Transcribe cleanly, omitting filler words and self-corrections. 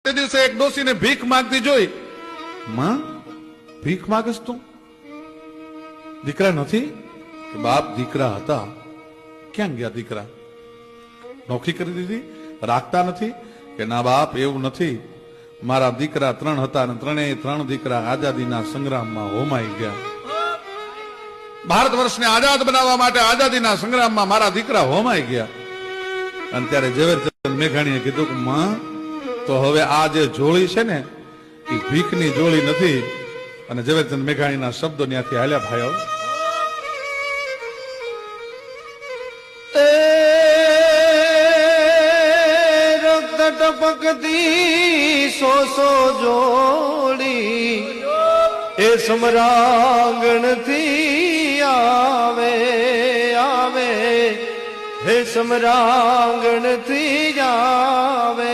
તે દિવસે એક ડોસીને ભીખ માંગતી જોઈ. માં, ભીખ માંગસ તું? દીકરા નથી? બાપ, દીકરા હતા. ક્યાં ગયા દીકરા? નોકરી કરી દીધી? રાખતા નથી? કે ના બાપ, એવું નથી. મારા દીકરા 3 હતા અને ત્રણેય દીકરા આઝાદીના સંગ્રામમાં હોમાઈ ગયા. ભારત વર્ષને આઝાદ બનાવવા માટે આઝાદીના સંગ્રામમાં મારા દીકરા હોમાઈ ગયા. અને ત્યારે ઝવેરચંદ મેઘાણીએ કીધું કે માં, તો હવે આ જે જોડી છે ને એ ભીખની જોડી નથી. અને ઝવેરચંદ મેઘાણીના શબ્દો ત્યાંથી હાલ્યા ભાઈઓ. ટપકતી સો જોડી એ સમરાંગણ થી આવે હે સમરાંગણ થી આવે.